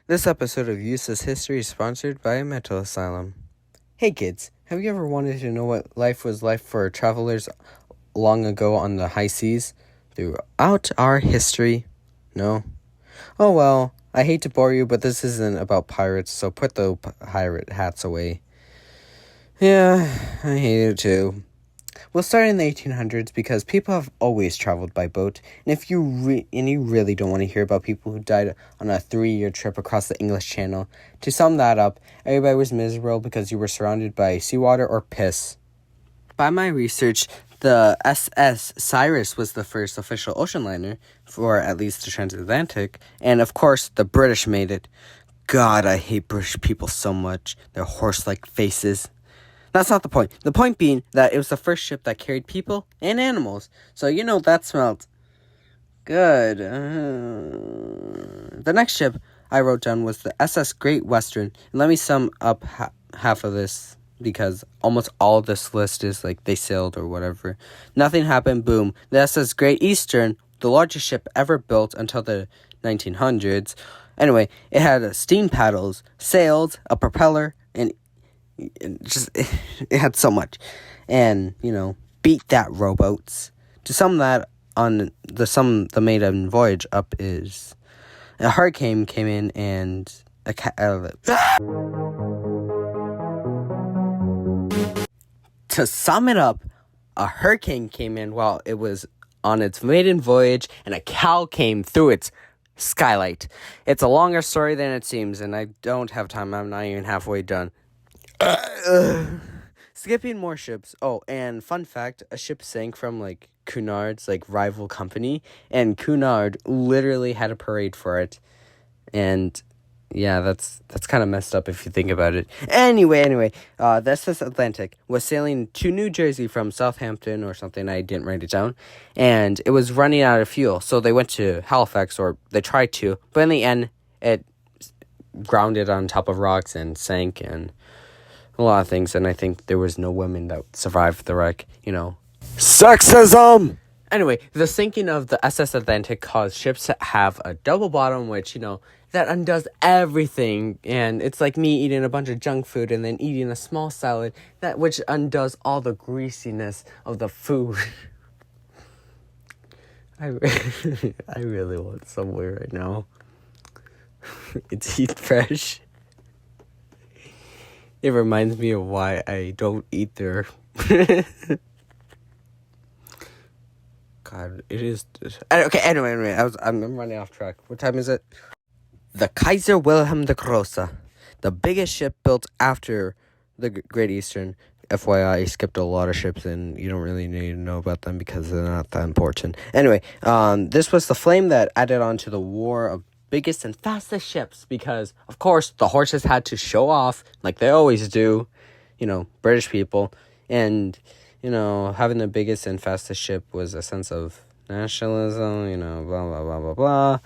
This episode of Useless History is sponsored by a mental asylum. Hey kids, have you ever wanted to know what life was like for travelers long ago on the high seas throughout our history? No? Oh well, I hate to bore you, but this isn't about pirates, so put the pirate hats away. Yeah, I hate it too. We'll start in the 1800s because people have always traveled by boat, and if you really don't want to hear about people who died on a 3-year trip across the English Channel, to sum that up, everybody was miserable because you were surrounded by seawater or piss. By my research, the SS Cyrus was the first official ocean liner for at least the transatlantic, and of course, the British made it. God, I hate British people so much. Their horse-like faces. That's not the point. The point being that it was the first ship that carried people and animals. So, that smelled good. The next ship I wrote down was the SS Great Western. And let me sum up half of this, because almost all of this list is like they sailed or whatever. Nothing happened, boom. The SS Great Eastern, the largest ship ever built until the 1900s. Anyway, it had steam paddles, sails, a propeller, and it had so much. And, beat that, rowboats. To sum that on the maiden voyage up is a hurricane came in and to sum it up, a hurricane came in while it was on its maiden voyage, and a cow came through its skylight. It's a longer story than it seems, and I don't have time. I'm not even halfway done. Skipping more ships. Oh, and fun fact, a ship sank from Cunard's rival company, and Cunard literally had a parade for it. And yeah, that's kind of messed up if you think about it. Anyway, the SS Atlantic was sailing to New Jersey from Southampton or something. I didn't write it down. And it was running out of fuel, so they went to Halifax, or they tried to, but in the end, it grounded on top of rocks and sank, and a lot of things, and I think there was no women that survived the wreck, Sexism! Anyway, the sinking of the SS Atlantic caused ships to have a double bottom, which, that undoes everything, and it's like me eating a bunch of junk food and then eating a small salad, which undoes all the greasiness of the food. I really want somewhere right now. It's Eat Fresh. It reminds me of why I don't eat there. God, it is... Okay, anyway, I'm running off track. What time is it? The Kaiser Wilhelm the Große, the biggest ship built after the Great Eastern. FYI, I skipped a lot of ships, and you don't really need to know about them because they're not that important. Anyway, this was the flame that added on to the war of biggest and fastest ships, because of course the horses had to show off like they always do, British people, and having the biggest and fastest ship was a sense of nationalism, blah blah blah blah blah.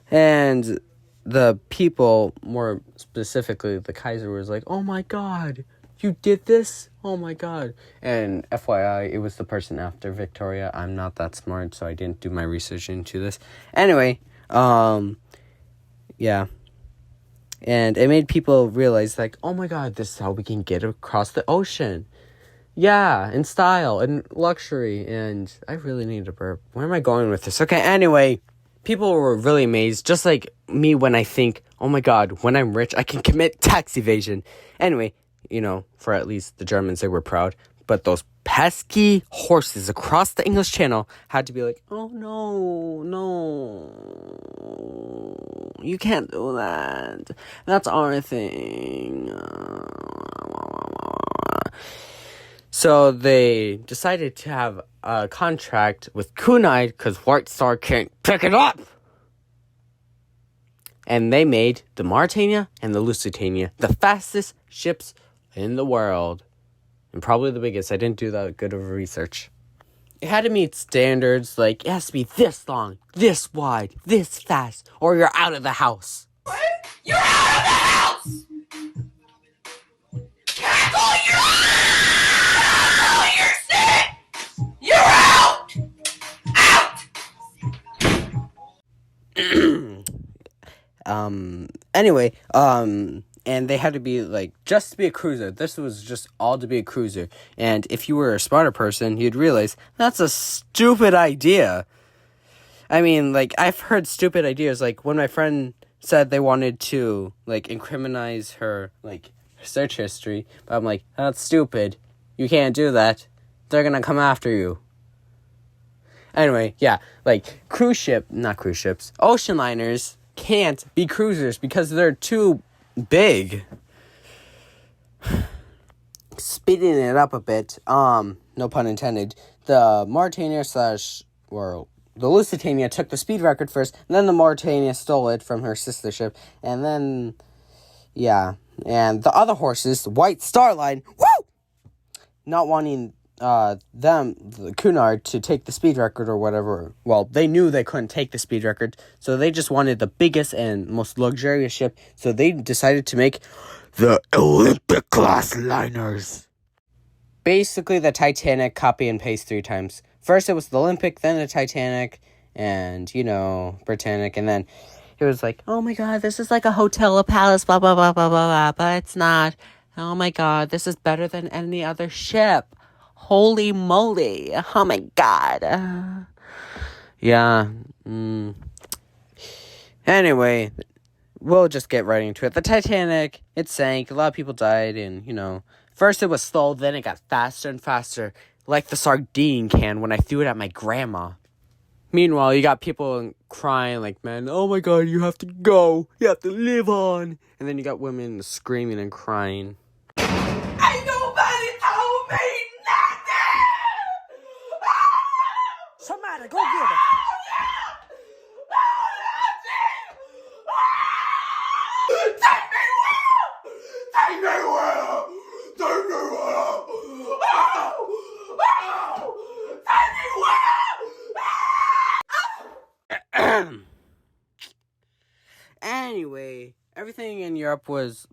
And the people, more specifically the Kaiser, was like, oh my god, you did this? Oh my god. And FYI, it was the person after Victoria. I'm not that smart, so I didn't do my research into this. Anyway, yeah. And it made people realize, oh my god, this is how we can get across the ocean. Yeah, in style and luxury. And I really need to burp. Where am I going with this? Okay, anyway, people were really amazed, just like me when I think, oh my god, when I'm rich, I can commit tax evasion. Anyway, for at least the Germans, they were proud. But those pesky horses across the English Channel had to be like, oh no, you can't do that. That's our thing. So they decided to have a contract with Cunard because White Star can't pick it up. And they made the Mauretania and the Lusitania the fastest ships in the world. And probably the biggest. I didn't do that good of research. It had to meet standards, it has to be this long, this wide, this fast, or you're out of the house. What? You're out of the house! Cackle, you're out! You're sick! You're out! Out! Anyway, and they had to be, like, just to be a cruiser. This was just all to be a cruiser. And if you were a smarter person, you'd realize that's a stupid idea. I mean, like, I've heard stupid ideas. Like, when my friend said they wanted to, like, incriminate her, like, search history. But I'm like, that's stupid. You can't do that. They're gonna come after you. Anyway, yeah, like, not cruise ships, ocean liners can't be cruisers because they're too big. Speeding it up a bit, no pun intended, the Mauritania the Lusitania took the speed record first, and then the Mauritania stole it from her sister ship, and then, yeah, and the other horses, the White Star Line, woo! Not wanting the Cunard, to take the speed record or whatever. Well, they knew they couldn't take the speed record, so they just wanted the biggest and most luxurious ship, so they decided to make the Olympic class liners. Basically, the Titanic copy and paste 3 times. First it was the Olympic, then the Titanic, and, Britannic, and then it was like, oh my god, this is like a hotel, a palace, blah, blah, blah, blah, blah, blah, but it's not. Oh my god, this is better than any other ship. Holy moly. Oh my god. Yeah. Anyway, we'll just get right into it. The Titanic, it sank. A lot of people died, and, first it was slow, then it got faster and faster. Like the sardine can when I threw it at my grandma. Meanwhile, you got people crying like, man, oh my god, you have to go. You have to live on. And then you got women screaming and crying. Ain't nobody told me nothing! Somebody, go get her. Take me where? Take me where? Take me where? Take me where? Anyway, everything in Europe was,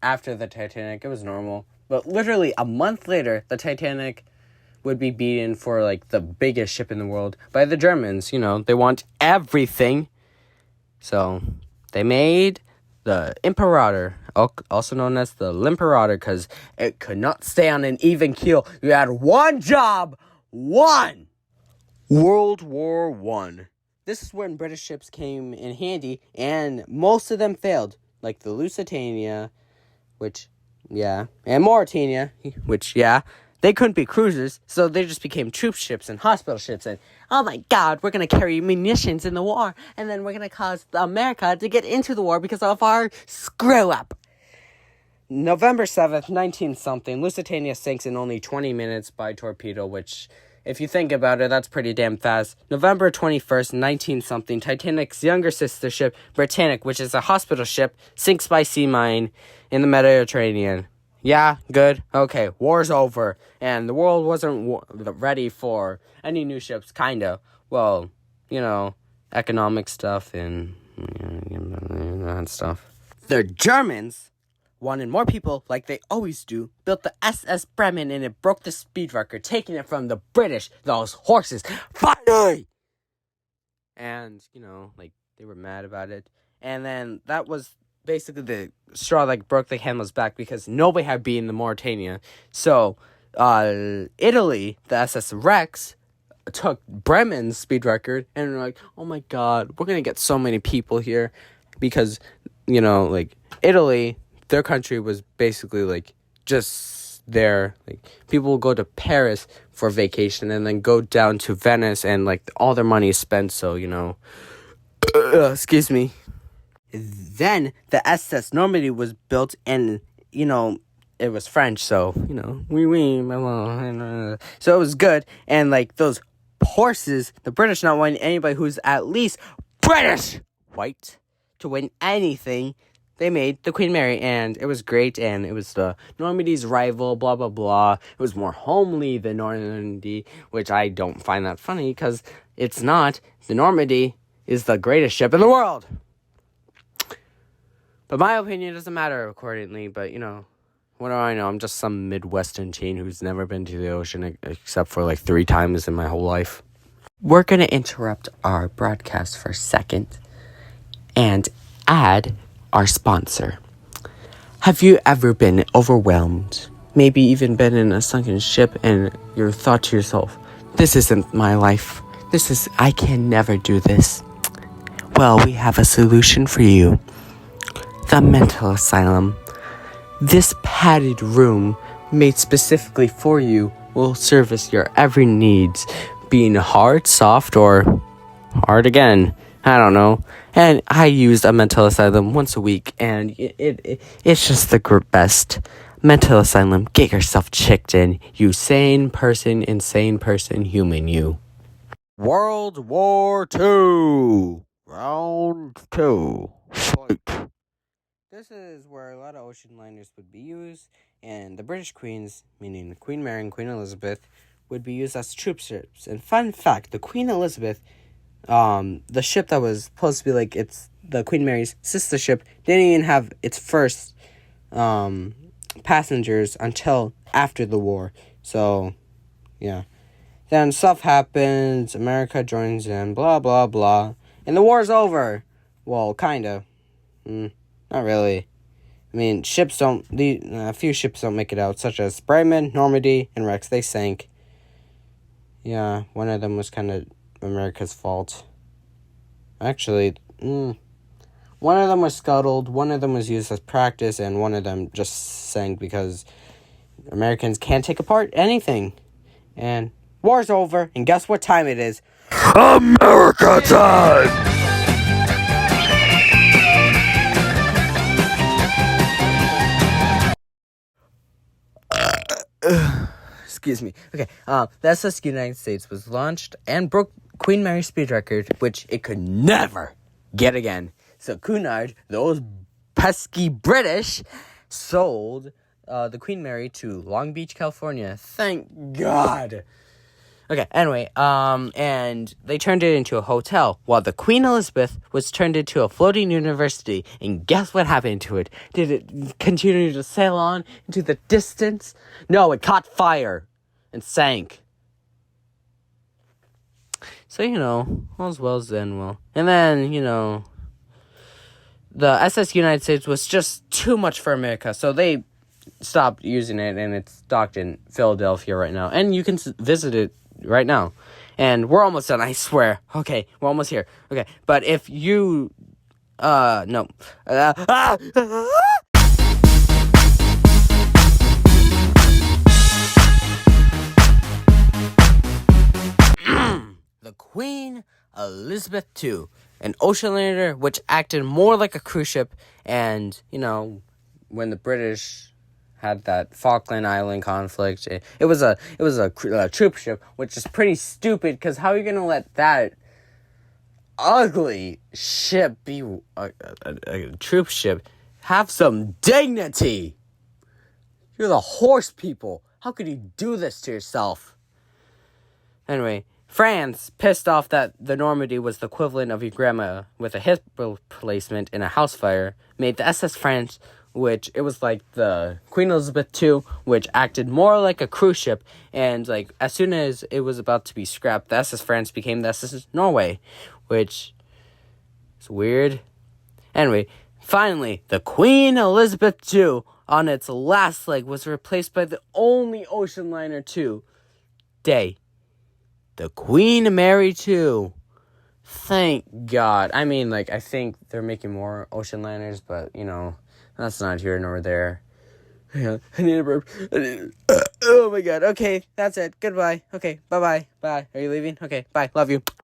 after the Titanic, it was normal. But literally a month later, the Titanic would be beaten for, the biggest ship in the world by the Germans. They want everything. So they made the Imperator, also known as the Limperator, because it could not stay on an even keel. You had one job. One! World War I. This is when British ships came in handy, and most of them failed. Like the Lusitania, and Mauritania, they couldn't be cruisers, so they just became troop ships and hospital ships, and, oh my god, we're gonna carry munitions in the war, and then we're gonna cause America to get into the war because of our screw-up. November 7th, 19-something, Lusitania sinks in only 20 minutes by torpedo, which, if you think about it, that's pretty damn fast. November 21st, 19-something, Titanic's younger sister ship, Britannic, which is a hospital ship, sinks by sea mine in the Mediterranean. Yeah, good. Okay, war's over. And the world wasn't ready for any new ships, kinda. Well, economic stuff and that stuff. The Germans wanted more people, like they always do, built the SS Bremen, and it broke the speed record, taking it from the British, those horses, finally! And, they were mad about it. And then that was basically the straw that broke the camel's back, because nobody had beaten the Mauritania. So, Italy, the SS Rex, took Bremen's speed record, and they're like, oh my god, we're gonna get so many people here, because, Italy, their country was basically, just there. People will go to Paris for vacation, and then go down to Venice, and, all their money is spent, so, excuse me. Then the SS Normandy was built, and, it was French, so, so it was good, and, those horses, the British not wanting anybody who's at least British white to win anything, they made the Queen Mary, and it was great, and it was the Normandy's rival, blah, blah, blah. It was more homely than Normandy, which I don't find that funny, because it's not. The Normandy is the greatest ship in the world. But my opinion doesn't matter accordingly, but, what do I know? I'm just some Midwestern teen who's never been to the ocean except for 3 times in my whole life. We're going to interrupt our broadcast for a second and ad our sponsor. Have you ever been overwhelmed? Maybe even been in a sunken ship and you thought to yourself, this isn't my life. I can never do this. Well, we have a solution for you. The mental asylum. This padded room made specifically for you will service your every needs, being hard, soft, or hard again. I don't know. And I used a mental asylum once a week, and it's just the best. Mental asylum, get yourself checked in. You insane person, human you. World War II. Round 2. Fight. This is where a lot of ocean liners would be used, and the British queens, meaning Queen Mary and Queen Elizabeth, would be used as troop ships. And fun fact, the Queen Elizabeth, the ship that was supposed to be like it's the Queen Mary's sister ship, didn't even have its first passengers until after the war. So, yeah. Then stuff happens, America joins in, blah, blah, blah. And the war's over. Well, kinda. Not really. I mean, a few ships don't make it out, such as Bremen, Normandy, and Rex. They sank. Yeah, one of them was kind of America's fault. Actually, one of them was scuttled, one of them was used as practice, and one of them just sank because Americans can't take apart anything. And war's over, and guess what time it is? America time! Excuse me. Okay, the SS United States was launched and broke Queen Mary's speed record, which it could never get again. So Cunard, those pesky British, sold the Queen Mary to Long Beach, California. Thank God. Okay, anyway, and they turned it into a hotel, while the Queen Elizabeth was turned into a floating university. And guess what happened to it? Did it continue to sail on into the distance? No, it caught fire and sank. So, all's well as then well. And then, the SS United States was just too much for America, so they stopped using it, and it's docked in Philadelphia right now. And you can visit it right now. And we're almost done, I swear. Okay, we're almost here. Okay, but if you no the Queen Elizabeth II, an ocean liner which acted more like a cruise ship. And when the British had that Falkland Island conflict, it was a troop ship, which is pretty stupid, because how are you gonna let that ugly ship be a troop ship? Have some dignity. You're the horse people. How could you do this to yourself? Anyway, France, pissed off that the Normandy was the equivalent of your grandma with a hip replacement in a house fire, made the SS France, which it was like the Queen Elizabeth II, which acted more like a cruise ship. And as soon as it was about to be scrapped, the SS France became the SS Norway, which is weird. Anyway, finally, the Queen Elizabeth II, on its last leg, was replaced by the only ocean liner today, the Queen Mary II. Thank God. I mean, I think they're making more ocean liners, but, that's not here nor there. Yeah, I need a burp. Oh my God. Okay, that's it. Goodbye. Okay, bye-bye. Bye. Are you leaving? Okay, bye. Love you.